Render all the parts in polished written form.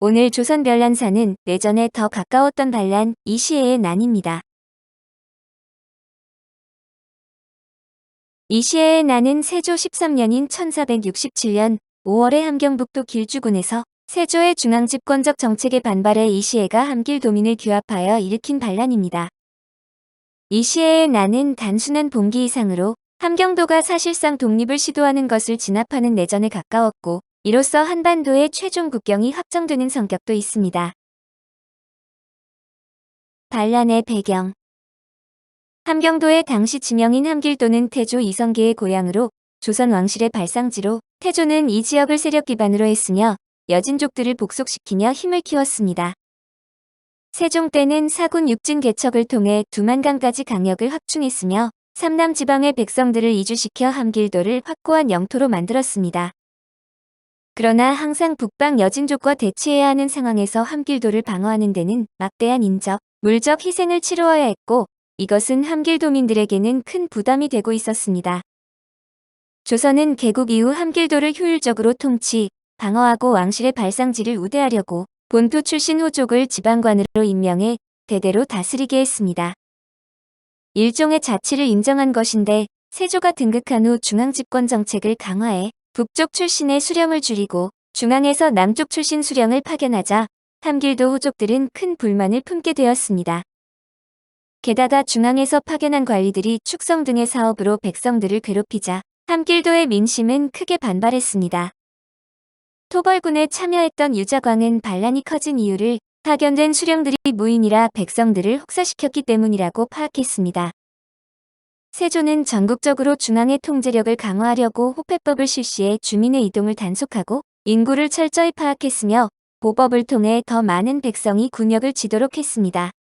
오늘 조선 별난사는 내전에 더 가까웠던 반란 이시에의 난입니다. 이시에의 난은 세조 13년인 1467년 5월에 함경북도 길주군에서 세조의 중앙집권적 정책에 반발해 이시에가 함길도민을 규합하여 일으킨 반란입니다. 이시에의 난은 단순한 봉기 이상으로 함경도가 사실상 독립을 시도하는 것을 진압하는 내전에 가까웠고, 이로써 한반도의 최종 국경이 확정되는 성격도 있습니다. 반란의 배경. 함경도의 당시 지명인 함길도는 태조 이성계의 고향으로 조선 왕실의 발상지로, 태조는 이 지역을 세력 기반으로 했으며 여진족들을 복속시키며 힘을 키웠습니다. 세종 때는 사군 육진 개척을 통해 두만강까지 강력을 확충했으며 삼남 지방의 백성들을 이주시켜 함길도를 확고한 영토로 만들었습니다. 그러나 항상 북방 여진족과 대치해야 하는 상황에서 함길도를 방어하는 데는 막대한 인적, 물적 희생을 치루어야 했고, 이것은 함길도민들에게는 큰 부담이 되고 있었습니다. 조선은 개국 이후 함길도를 효율적으로 통치, 방어하고 왕실의 발상지를 우대하려고 본토 출신 호족을 지방관으로 임명해 대대로 다스리게 했습니다. 일종의 자치를 인정한 것인데, 세조가 등극한 후 중앙집권 정책을 강화해 북쪽 출신의 수령을 줄이고 중앙에서 남쪽 출신 수령을 파견하자 함길도 호족들은 큰 불만을 품게 되었습니다. 게다가 중앙에서 파견한 관리들이 축성 등의 사업으로 백성들을 괴롭히자 함길도의 민심은 크게 반발했습니다. 토벌군에 참여했던 유자광은 반란이 커진 이유를 파견된 수령들이 무인이라 백성들을 혹사시켰기 때문이라고 파악했습니다. 세조는 전국적으로 중앙의 통제력을 강화하려고 호패법을 실시해 주민의 이동을 단속하고 인구를 철저히 파악했으며, 보법을 통해 더 많은 백성이 군역을 지도록 했습니다.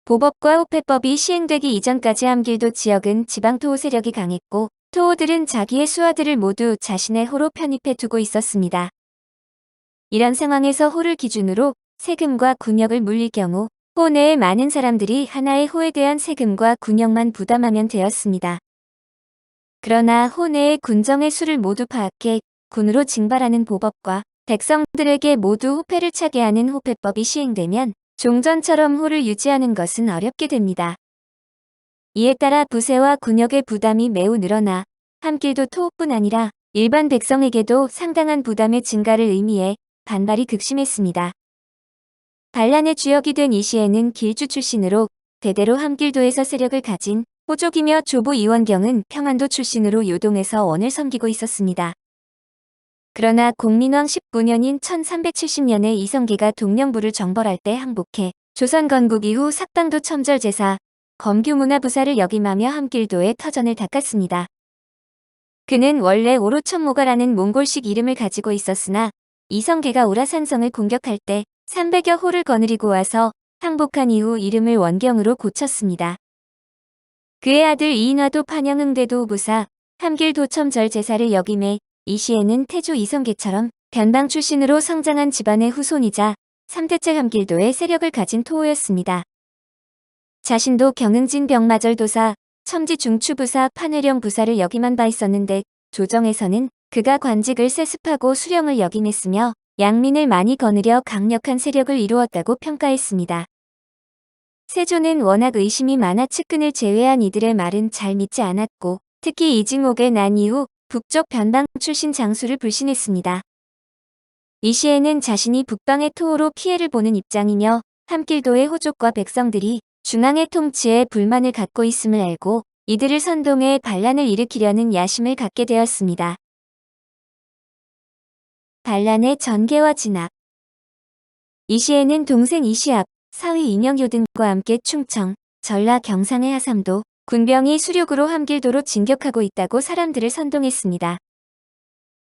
보법과 호패법이 시행되기 이전까지 함길도 지역은 지방 토호 세력이 강했고, 토호들은 자기의 수하들을 모두 자신의 호로 편입해 두고 있었습니다. 이런 상황에서 호를 기준으로 세금과 군역을 물릴 경우 호 내의 많은 사람들이 하나의 호에 대한 세금과 군역만 부담하면 되었습니다. 그러나 호 내의 군정의 수를 모두 파악해 군으로 징발하는 보법과 백성들에게 모두 호패를 차게 하는 호패법이 시행되면 종전처럼 호를 유지하는 것은 어렵게 됩니다. 이에 따라 부세와 군역의 부담이 매우 늘어나 함길도 토호뿐 아니라 일반 백성에게도 상당한 부담의 증가를 의미해 반발이 극심했습니다. 반란의 주역이 된 이시에는 길주 출신으로 대대로 함길도에서 세력을 가진 호족이며 조부 이원경은 평안도 출신으로 요동에서 원을 섬기고 있었습니다. 그러나 공민왕 19년인 1370년에 이성계가 동령부를 정벌할 때 항복해 조선 건국 이후 삭당도 첨절제사, 검규문화부사를 역임하며 함길도의 터전을 닦았습니다. 그는 원래 오로천모가라는 몽골식 이름을 가지고 있었으나 이성계가 오라산성을 공격할 때 300여 호를 거느리고 와서 항복한 이후 이름을 원경으로 고쳤습니다. 그의 아들 이인화도 판영응대도 부사, 함길도첨절 제사를 역임해 이시에는 태조 이성계처럼 변방 출신으로 성장한 집안의 후손이자 3대째 함길도의 세력을 가진 토호였습니다. 자신도 경응진 병마절도사, 첨지 중추부사 판회령 부사를 역임한 바 있었는데, 조정에서는 그가 관직을 세습하고 수령을 역임했으며 양민을 많이 거느려 강력한 세력을 이루었다고 평가했습니다. 세조는 워낙 의심이 많아 측근을 제외한 이들의 말은 잘 믿지 않았고, 특히 이징옥의 난 이후 북쪽 변방 출신 장수를 불신했습니다. 이시에는 자신이 북방의 토호로 피해를 보는 입장이며 함길도의 호족과 백성들이 중앙의 통치에 불만을 갖고 있음을 알고 이들을 선동해 반란을 일으키려는 야심을 갖게 되었습니다. 반란의 전개와 진압. 이시에는 동생 이시압, 사위 이명효 등과 함께 충청, 전라 경상의 하삼도, 군병이 수륙으로 함길도로 진격하고 있다고 사람들을 선동했습니다.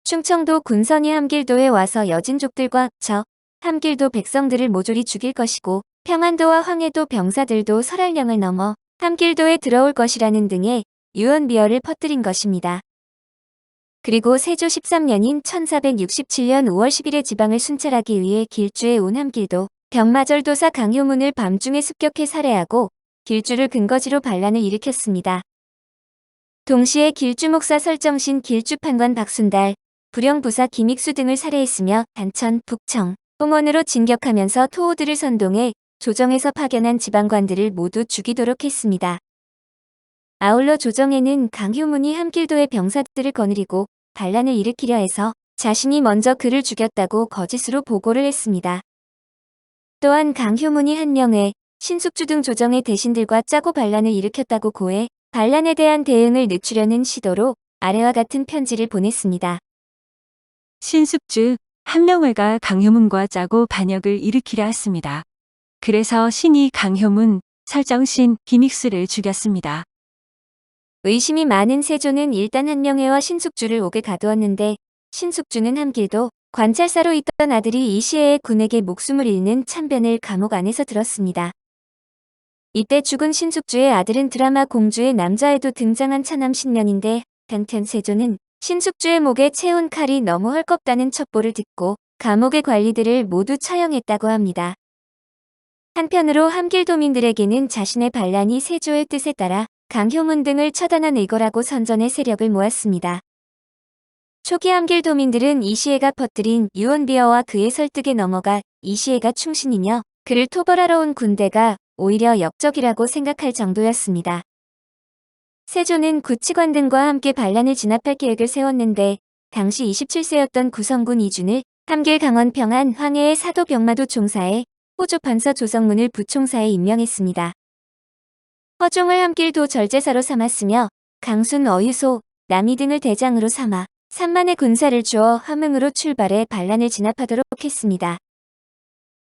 충청도 군선이 함길도에 와서 여진족들과 합쳐 함길도 백성들을 모조리 죽일 것이고, 평안도와 황해도 병사들도 설할령을 넘어 함길도에 들어올 것이라는 등의 유언비어를 퍼뜨린 것입니다. 그리고 세조 13년인 1467년 5월 10일에 지방을 순찰하기 위해 길주에 온 함길도 병마절도사 강효문을 밤중에 습격해 살해하고 길주를 근거지로 반란을 일으켰습니다. 동시에 길주 목사 설정신, 길주 판관 박순달, 불영부사 김익수 등을 살해했으며 단천, 북청, 홍원으로 진격하면서 토호들을 선동해 조정에서 파견한 지방관들을 모두 죽이도록 했습니다. 아울러 조정에는 강효문이 함길도의 병사들을 거느리고 반란을 일으키려 해서 자신이 먼저 그를 죽였다고 거짓으로 보고를 했습니다. 또한 강효문이 한명회, 신숙주 등 조정의 대신들과 짜고 반란을 일으켰다고 고해 반란에 대한 대응을 늦추려는 시도로 아래와 같은 편지를 보냈습니다. 신숙주, 한명회가 강효문과 짜고 반역을 일으키려 했습니다. 그래서 신이 강효문, 설정신, 김익수를 죽였습니다. 의심이 많은 세조는 일단 한명회와 신숙주를 옥에 가두었는데 신숙주는 함길도 관찰사로 있던 아들이 이시해의 군에게 목숨을 잃는 참변을 감옥 안에서 들었습니다. 이때 죽은 신숙주의 아들은 드라마 공주의 남자에도 등장한 차남 신년인데 한편 세조는 신숙주의 목에 채운 칼이 너무 헐겁다는 첩보를 듣고 감옥의 관리들을 모두 처형했다고 합니다. 한편으로 함길도민들에게는 자신의 반란이 세조의 뜻에 따라 강효문 등을 처단한 의거라고 선전해 세력을 모았습니다. 초기 함길도민들은 이시해가 퍼뜨린 유언비어와 그의 설득에 넘어가 이시해가 충신이며 그를 토벌하러 온 군대가 오히려 역적이라고 생각할 정도였습니다. 세조는 구치관 등과 함께 반란을 진압할 계획을 세웠는데 당시 27세였던 구성군 이준을 함길 강원 평안 황해의 사도 병마도 총사에 호조 판서 조성문을 부총사에 임명했습니다. 허종을 함길도 절제사로 삼았으며 강순 어유소, 남이 등을 대장으로 삼아 3만의 군사를 주어 함흥으로 출발해 반란을 진압하도록 했습니다.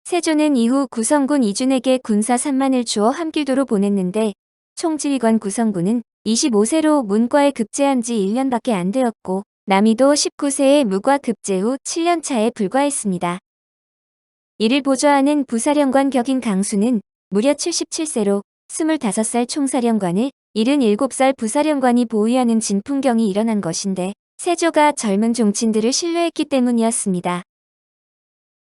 세조는 이후 구성군 이준에게 군사 3만을 주어 함길도로 보냈는데 총지휘관 구성군은 25세로 문과에 급제한 지 1년밖에 안 되었고 남이도 19세에 무과 급제 후 7년 차에 불과했습니다. 이를 보좌하는 부사령관 격인 강수는 무려 77세로 25살 총사령관을 77살 부사령관이 보위하는 진풍경이 일어난 것인데 세조가 젊은 종친들을 신뢰했기 때문이었습니다.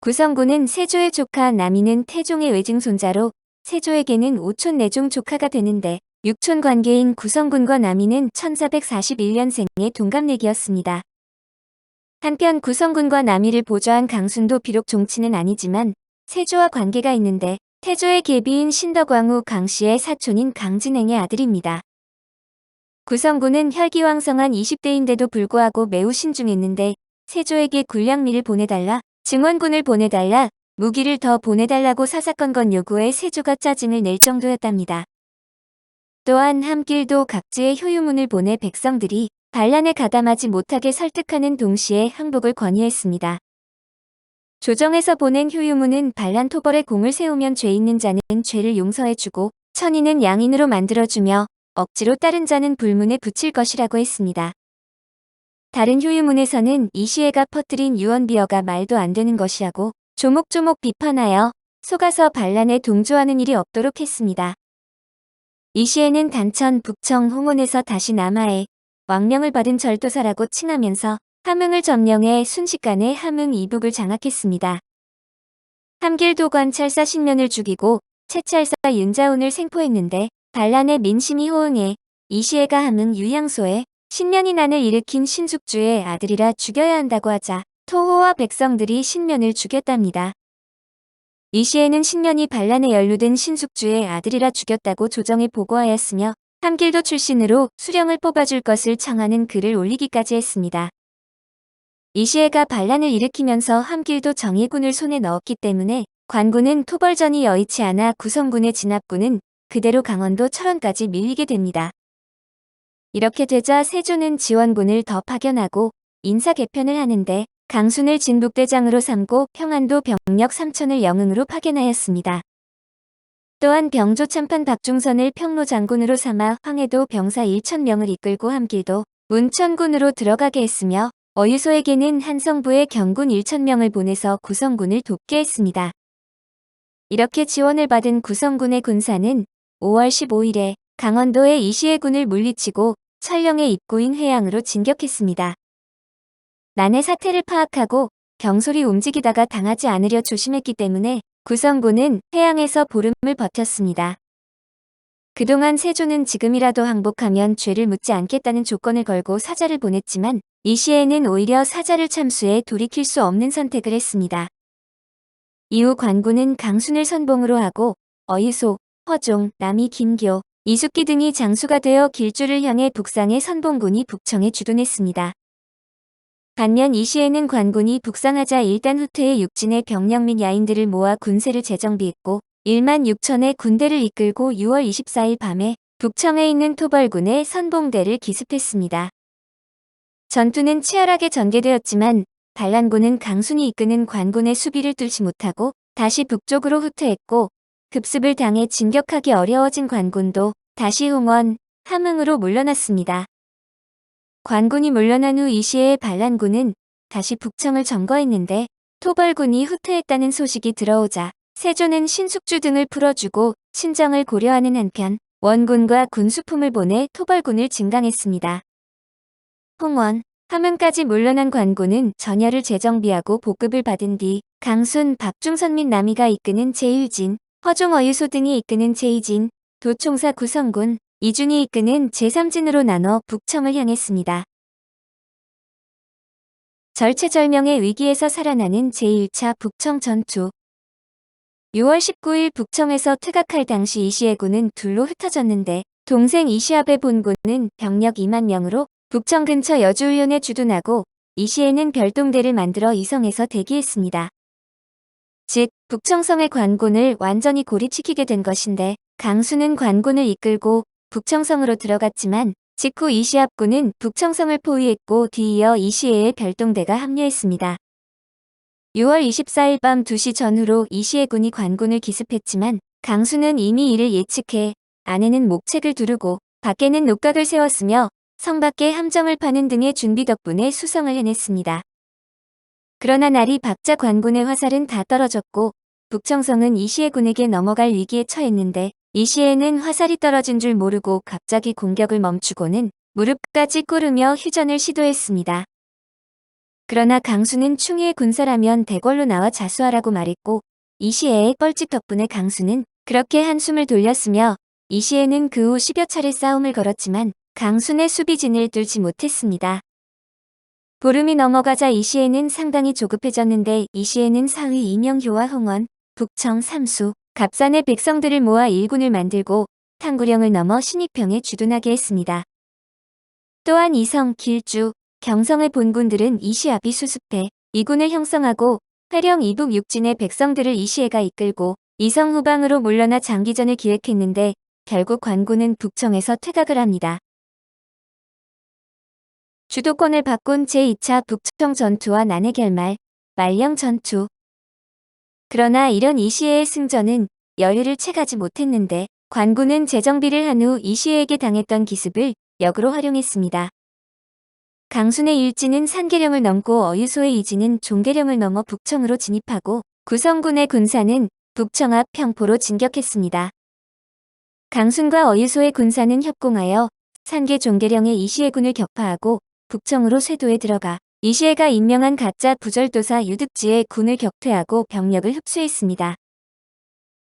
구성군은 세조의 조카 남이는 태종의 외증손자로 세조에게는 오촌 내종 조카가 되는데 육촌 관계인 구성군과 남이는 1441년생의 동갑내기였습니다. 한편 구성군과 남이를 보좌한 강순도 비록 종친은 아니지만 세조와 관계가 있는데 태조의 계비인 신덕왕후 강씨의 사촌인 강진행의 아들입니다. 구성군은 혈기왕성한 20대인데도 불구하고 매우 신중했는데 세조에게 군량미를 보내달라, 증원군을 보내달라, 무기를 더 보내달라고 사사건건 요구해 세조가 짜증을 낼 정도였답니다. 또한 함길도 각지에 효유문을 보내 백성들이 반란에 가담하지 못하게 설득하는 동시에 항복을 권유했습니다. 조정에서 보낸 효유문은 반란 토벌에 공을 세우면 죄 있는 자는 죄를 용서해주고 천인은 양인으로 만들어주며 억지로 따른 자는 불문에 붙일 것이라고 했습니다. 다른 효유문에서는 이시해가 퍼뜨린 유언비어가 말도 안 되는 것이라고 조목조목 비판하여 속아서 반란에 동조하는 일이 없도록 했습니다. 이시해는 단천, 북청, 홍원에서 다시 남하에 왕명을 받은 절도사라고 칭하면서 함흥을 점령해 순식간에 함흥 이북을 장악했습니다. 함길도 관찰사 신면을 죽이고 채찰사 윤자운을 생포했는데 반란의 민심이 호응해 이시해가 함흥 유양소에 신면이 난을 일으킨 신숙주의 아들이라 죽여야 한다고 하자 토호와 백성들이 신면을 죽였답니다. 이시해는 신면이 반란에 연루된 신숙주의 아들이라 죽였다고 조정에 보고하였으며 함길도 출신으로 수령을 뽑아줄 것을 청하는 글을 올리기까지 했습니다. 이시해가 반란을 일으키면서 함길도 정예군을 손에 넣었기 때문에 관군은 토벌전이 여의치 않아 구성군의 진압군은 그대로 강원도 철원까지 밀리게 됩니다. 이렇게 되자 세조는 지원군을 더 파견하고 인사 개편을 하는데 강순을 진북대장으로 삼고 평안도 병력 3천을 영흥으로 파견하였습니다. 또한 병조 참판 박중선을 평로장군으로 삼아 황해도 병사 1,000명을 이끌고 함길도 문천군으로 들어가게 했으며 어유소에게는 한성부에 경군 1,000명을 보내서 구성군을 돕게 했습니다. 이렇게 지원을 받은 구성군의 군사는 5월 15일에 강원도의 이시해 군을 물리치고 철령의 입구인 회양으로 진격했습니다. 난의 사태를 파악하고 경솔이 움직이다가 당하지 않으려 조심했기 때문에 구성군은 회양에서 보름을 버텼습니다. 그동안 세조는 지금이라도 항복하면 죄를 묻지 않겠다는 조건을 걸고 사자를 보냈지만 이시해는 오히려 사자를 참수해 돌이킬 수 없는 선택을 했습니다. 이후 관군은 강순을 선봉으로 하고 어유소, 허종, 남이, 김교, 이숙기 등이 장수가 되어 길주를 향해 북상해 선봉군이 북청에 주둔했습니다. 반면 이 시에는 관군이 북상하자 일단 후퇴의 육진의 병력 및 야인들을 모아 군세를 재정비했고 1만 6천의 군대를 이끌고 6월 24일 밤에 북청에 있는 토벌군의 선봉대를 기습했습니다. 전투는 치열하게 전개되었지만 반란군은 강순이 이끄는 관군의 수비를 뚫지 못하고 다시 북쪽으로 후퇴했고 급습을 당해 진격하기 어려워진 관군도 다시 홍원, 함흥으로 물러났습니다. 관군이 물러난 후 이시에의 반란군은 다시 북청을 점거했는데 토벌군이 후퇴했다는 소식이 들어오자 세조는 신숙주 등을 풀어주고 친정을 고려하는 한편 원군과 군수품을 보내 토벌군을 증강했습니다. 홍원, 함흥까지 물러난 관군은 전열을 재정비하고 복급을 받은 뒤 강순, 박중선 및 남이가 이끄는 제1진, 허종, 어유소 등이 이끄는 제2진, 도총사 구성군, 이준이 이끄는 제3진으로 나눠 북청을 향했습니다. 절체절명의 위기에서 살아나는 제1차 북청 전투. 6월 19일 북청에서 퇴각할 당시 이시의 군은 둘로 흩어졌는데 동생 이시압의 본군은 병력 2만 명으로 북청 근처 여주훈련에 주둔하고 이시에는 별동대를 만들어 이성에서 대기했습니다. 즉 북청성의 관군을 완전히 고립시키게 된 것인데 강순은 관군을 이끌고 북청성으로 들어갔지만 직후 이시압군은 북청성을 포위했고 뒤이어 이시에의 별동대가 합류했습니다. 6월 24일 밤 2시 전후로 이시의 군이 관군을 기습했지만 강순은 이미 이를 예측해 안에는 목책을 두르고 밖에는 녹각을 세웠으며 성 밖에 함정을 파는 등의 준비 덕분에 수성을 해냈습니다. 그러나 날이 밝자 관군의 화살은 다 떨어졌고 북청성은 이시의 군에게 넘어갈 위기에 처했는데 이시에는 화살이 떨어진 줄 모르고 갑자기 공격을 멈추고는 무릎까지 꿇으며 휴전을 시도했습니다. 그러나 강순은 충의의 군사라면 대궐로 나와 자수하라고 말했고 이시에의 뻘짓 덕분에 강순은 그렇게 한숨을 돌렸으며 이시에는 그 후 10여 차례 싸움을 걸었지만 강순의 수비진을 뚫지 못했습니다. 보름이 넘어가자 이시에는 상당히 조급해졌는데 이시에는 사위 이명효와 홍원, 북청, 삼수, 갑산의 백성들을 모아 일군을 만들고 탕구령을 넘어 신익평에 주둔하게 했습니다. 또한 이성, 길주, 경성의 본군들은 이시압이 수습해 이군을 형성하고 회령 이북 육진의 백성들을 이시에가 이끌고 이성 후방으로 물러나 장기전을 기획했는데 결국 관군은 북청에서 퇴각을 합니다. 주도권을 바꾼 제2차 북청 전투와 난의 결말, 말령 전투. 그러나 이런 이시에의 승전은 열의를 채가지 못했는데 관군은 재정비를 한 후 이시에에게 당했던 기습을 역으로 활용했습니다. 강순의 일진은 산계령을 넘고 어유소의 이진은 종계령을 넘어 북청으로 진입하고 구성군의 군사는 북청 앞 평포로 진격했습니다. 강순과 어유소의 군사는 협공하여 산계 종계령의 이시의 군을 격파하고 북청으로 쇄도에 들어가 이시에가 임명한 가짜 부절도사 유득지의 군을 격퇴하고 병력을 흡수했습니다.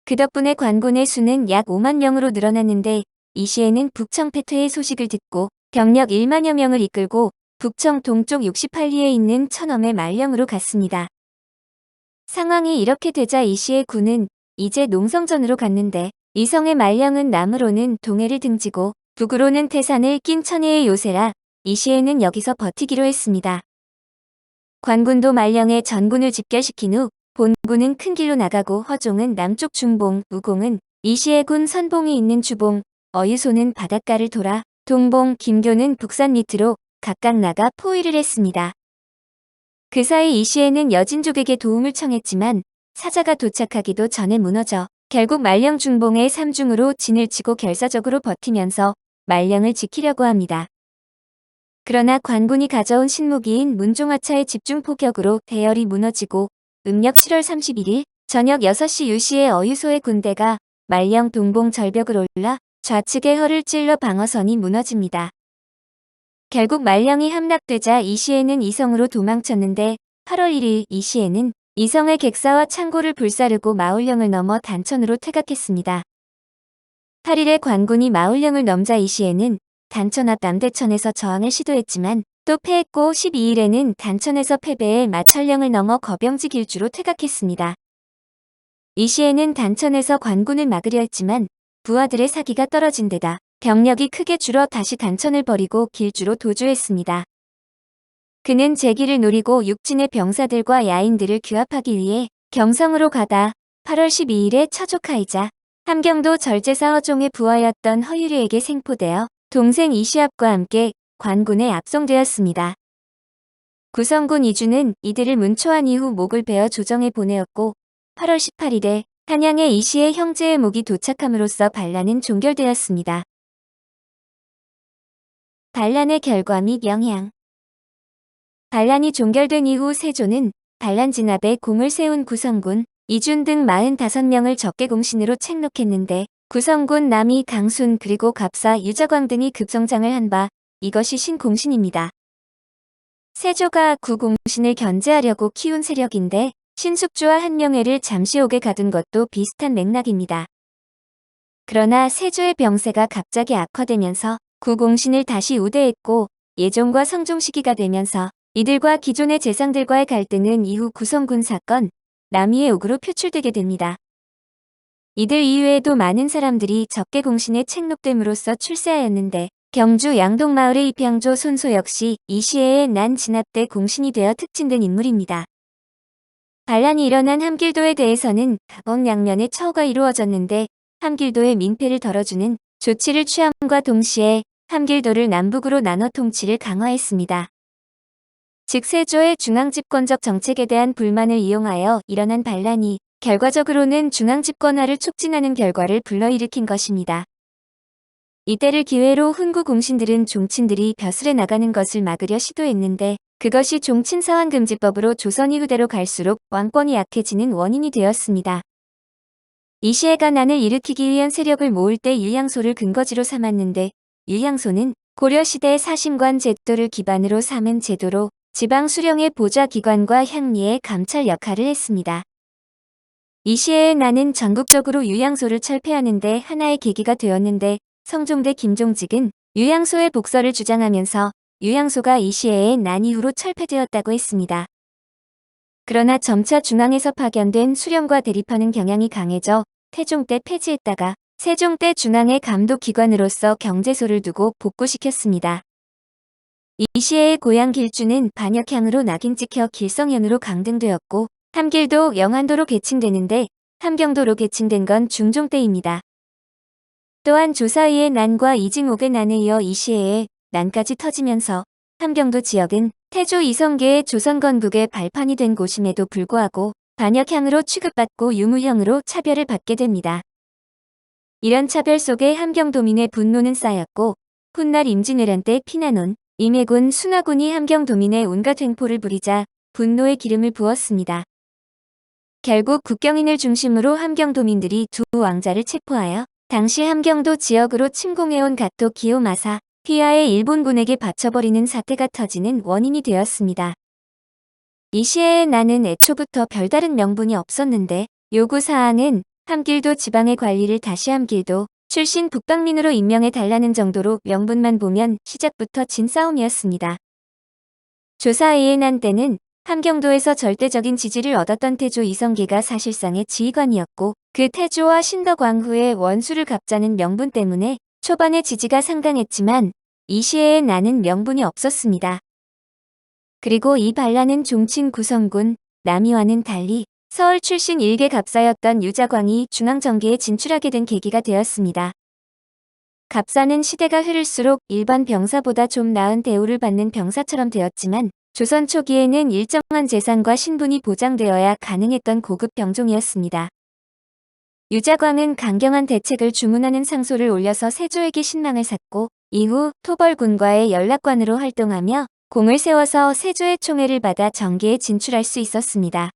그 덕분에 관군의 수는 약 5만 명으로 늘어났는데 이시에는 북청 패퇴의 소식을 듣고 병력 1만여 명을 이끌고 북청 동쪽 68리에 있는 천엄의 말령으로 갔습니다. 상황이 이렇게 되자 이시의 군은 이제 농성전으로 갔는데 이성의 말령은 남으로는 동해를 등지고 북으로는 태산을 낀 천혜의 요새라 이시에는 여기서 버티기로 했습니다. 관군도 말령의 전군을 집결시킨 후 본군은 큰 길로 나가고 허종은 남쪽 중봉, 우공은 이시의 군 선봉이 있는 주봉, 어유소는 바닷가를 돌아 동봉, 김교는 북산 밑으로 각각 나가 포위를 했습니다. 그 사이 이시에는 여진족에게 도움을 청했지만 사자가 도착하기도 전에 무너져 결국 말령 중봉의 삼중으로 진을 치고 결사적으로 버티면서 말령을 지키려고 합니다. 그러나 관군이 가져온 신무기인 문종하차의 집중포격으로 대열이 무너지고 음력 7월 31일 저녁 6시 유시의 어유소의 군대가 말령 동봉 절벽을 올라 좌측의 허를 찔러 방어선이 무너집니다. 결국 말령이 함락되자 이시에는 이성으로 도망쳤는데 8월 1일 이시에는 이성의 객사와 창고를 불사르고 마울령을 넘어 단천으로 퇴각했습니다. 8일에 관군이 마울령을 넘자 이시에는 단천 앞 남대천에서 저항을 시도했지만 또 패했고 12일에는 단천에서 패배해 마천령을 넘어 거병지 길주로 퇴각했습니다. 이 시에는 단천에서 관군을 막으려 했지만 부하들의 사기가 떨어진 데다 병력이 크게 줄어 다시 단천을 버리고 길주로 도주했습니다. 그는 재기를 노리고 육진의 병사들과 야인들을 규합하기 위해 경성으로 가다 8월 12일에 처족하이자 함경도 절제사 허종의 부하였던 허유리에게 생포되어 동생 이시합과 함께 관군에 압송되었습니다. 구성군 이주는 이들을 문초한 이후 목을 베어 조정에 보내었고 8월 18일에 한양에 이시의 형제의 목이 도착함으로써 반란은 종결되었습니다. 반란의 결과 및 영향. 반란이 종결된 이후 세조는 반란 진압에 공을 세운 구성군, 이준 등 45명을 적개공신으로 책록했는데 구성군 남이 강순 그리고 갑사 유자광 등이 급성장을 한 바 이것이 신공신입니다. 세조가 구공신을 견제하려고 키운 세력인데 신숙주와 한명회를 잠시 옥에 가둔 것도 비슷한 맥락입니다. 그러나 세조의 병세가 갑자기 악화되면서 구공신을 다시 우대했고 예종과 성종 시기가 되면서 이들과 기존의 재상들과의 갈등은 이후 구성군 사건, 남이의 옥으로 표출되게 됩니다. 이들 이외에도 많은 사람들이 적개공신에 책록됨으로써 출세하였는데 경주 양동마을의 입향조 손소 역시 이 시해에 난 진압 때 공신이 되어 특진된 인물입니다. 반란이 일어난 함길도에 대해서는 각업양면의 처우가 이루어졌는데 함길도의 민폐를 덜어주는 조치를 취함과 동시에 함길도를 남북으로 나눠 통치를 강화했습니다. 즉 세조의 중앙집권적 정책에 대한 불만을 이용하여 일어난 반란이 결과적으로는 중앙집권화를 촉진하는 결과를 불러일으킨 것입니다. 이때를 기회로 훈구 공신들은 종친들이 벼슬에 나가는 것을 막으려 시도했는데 그것이 종친사환금지법으로 조선 이후대로 갈수록 왕권이 약해지는 원인이 되었습니다. 이 시해가 난을 일으키기 위한 세력을 모을 때 율양소를 근거지로 삼았는데 율양소는 고려시대 사심관 제도를 기반으로 삼은 제도로 지방 수령의 보좌기관과 향리의 감찰 역할을 했습니다. 이 시해의 난은 전국적으로 율양소를 철폐하는 데 하나의 계기가 되었는데 성종대 김종직은 율양소의 복설을 주장하면서 율양소가 이 시해의 난 이후로 철폐되었다고 했습니다. 그러나 점차 중앙에서 파견된 수령과 대립하는 경향이 강해져 태종 때 폐지했다가 세종 때 중앙의 감독기관으로서 경제소를 두고 복구시켰습니다. 이 시해의 고향 길주는 반역향으로 낙인 찍혀 길성현으로 강등되었고 함길도 영안도로 계층되는데 함경도로 계층된 건 중종 때입니다. 또한 조사의의 난과 이징옥의 난에 이어 이 시해에 난까지 터지면서 함경도 지역은 태조 이성계의 조선 건국의 발판이 된 곳임에도 불구하고 반역향으로 취급받고 유무형으로 차별을 받게 됩니다. 이런 차별 속에 함경도민의 분노는 쌓였고 훗날 임진왜란 때 피난온 임해군 순화군이 함경도민의 온갖 횡포를 부리자 분노의 기름을 부었습니다. 결국 국경인을 중심으로 함경도민들이 두 왕자를 체포하여 당시 함경도 지역으로 침공해온 가토 기요마사 휘하의 일본군에게 바쳐버리는 사태가 터지는 원인이 되었습니다. 이 시해의 난은 애초부터 별다른 명분이 없었는데 요구사항은 함길도 지방의 관리를 다시 함길도 출신 북방민으로 임명해달라는 정도로 명분만 보면 시작부터 진 싸움이었습니다. 조사의의 난 때는 함경도에서 절대적인 지지를 얻었던 태조 이성계가 사실상의 지휘관이었고 그 태조와 신덕왕후의 원수를 갚자는 명분 때문에 초반에 지지가 상당했지만 이 시해에 나는 명분이 없었습니다. 그리고 이 반란은 종친 구성군 남이와는 달리 서울 출신 일개 갑사였던 유자광이 중앙정계에 진출하게 된 계기가 되었습니다. 갑사는 시대가 흐를수록 일반 병사보다 좀 나은 대우를 받는 병사처럼 되었지만 조선 초기에는 일정한 재산과 신분이 보장되어야 가능했던 고급 병종이었습니다. 유자광은 강경한 대책을 주문하는 상소를 올려서 세조에게 신망을 샀고 이후 토벌군과의 연락관으로 활동하며 공을 세워서 세조의 총애를 받아 정계에 진출할 수 있었습니다.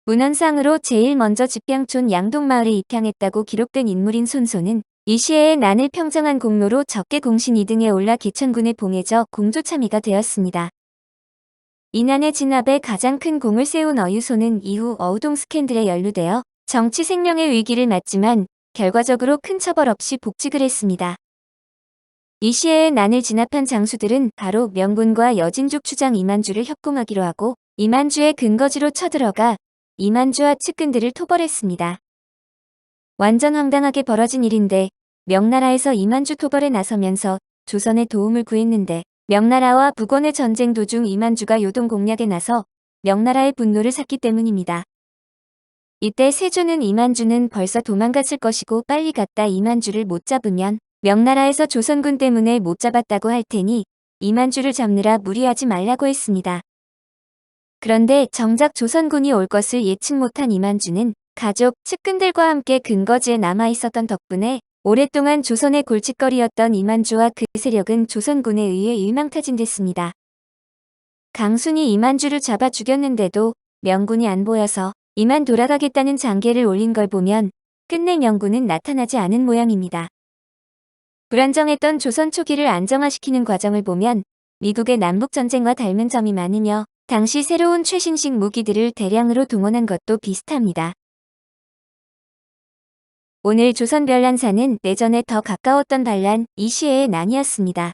문헌상으로 제일 먼저 집향촌 양동마을에 입향했다고 기록된 인물인 손소는 이 시해의 난을 평정한 공로로 적개공신 2등에 올라 기천군에 봉해져 공조참의가 되었습니다. 이 난의 진압에 가장 큰 공을 세운 어유소는 이후 어우동 스캔들에 연루되어 정치 생명의 위기를 맞지만 결과적으로 큰 처벌 없이 복직을 했습니다. 이 시해의 난을 진압한 장수들은 바로 명군과 여진족 추장 이만주를 협공하기로 하고 이만주의 근거지로 쳐들어가 이만주와 측근들을 토벌했습니다. 완전 황당하게 벌어진 일인데 명나라에서 이만주 토벌에 나서면서 조선의 도움을 구했는데 명나라와 북원의 전쟁 도중 이만주가 요동 공략에 나서 명나라의 분노를 샀기 때문입니다. 이때 세조는 이만주는 벌써 도망갔을 것이고 빨리 갔다 이만주를 못 잡으면 명나라에서 조선군 때문에 못 잡았다고 할 테니 이만주를 잡느라 무리하지 말라고 했습니다. 그런데 정작 조선군이 올 것을 예측 못한 이만주는 가족, 측근들과 함께 근거지에 남아 있었던 덕분에 오랫동안 조선의 골칫거리였던 이만주와 그 세력은 조선군에 의해 일망타진됐습니다. 강순이 이만주를 잡아 죽였는데도 명군이 안 보여서 이만 돌아가겠다는 장계를 올린 걸 보면 끝내 명군은 나타나지 않은 모양입니다. 불안정했던 조선 초기를 안정화시키는 과정을 보면 미국의 남북전쟁과 닮은 점이 많으며 당시 새로운 최신식 무기들을 대량으로 동원한 것도 비슷합니다. 오늘 조선 별난사는 내전에 더 가까웠던 반란 이 시해의 난이었습니다.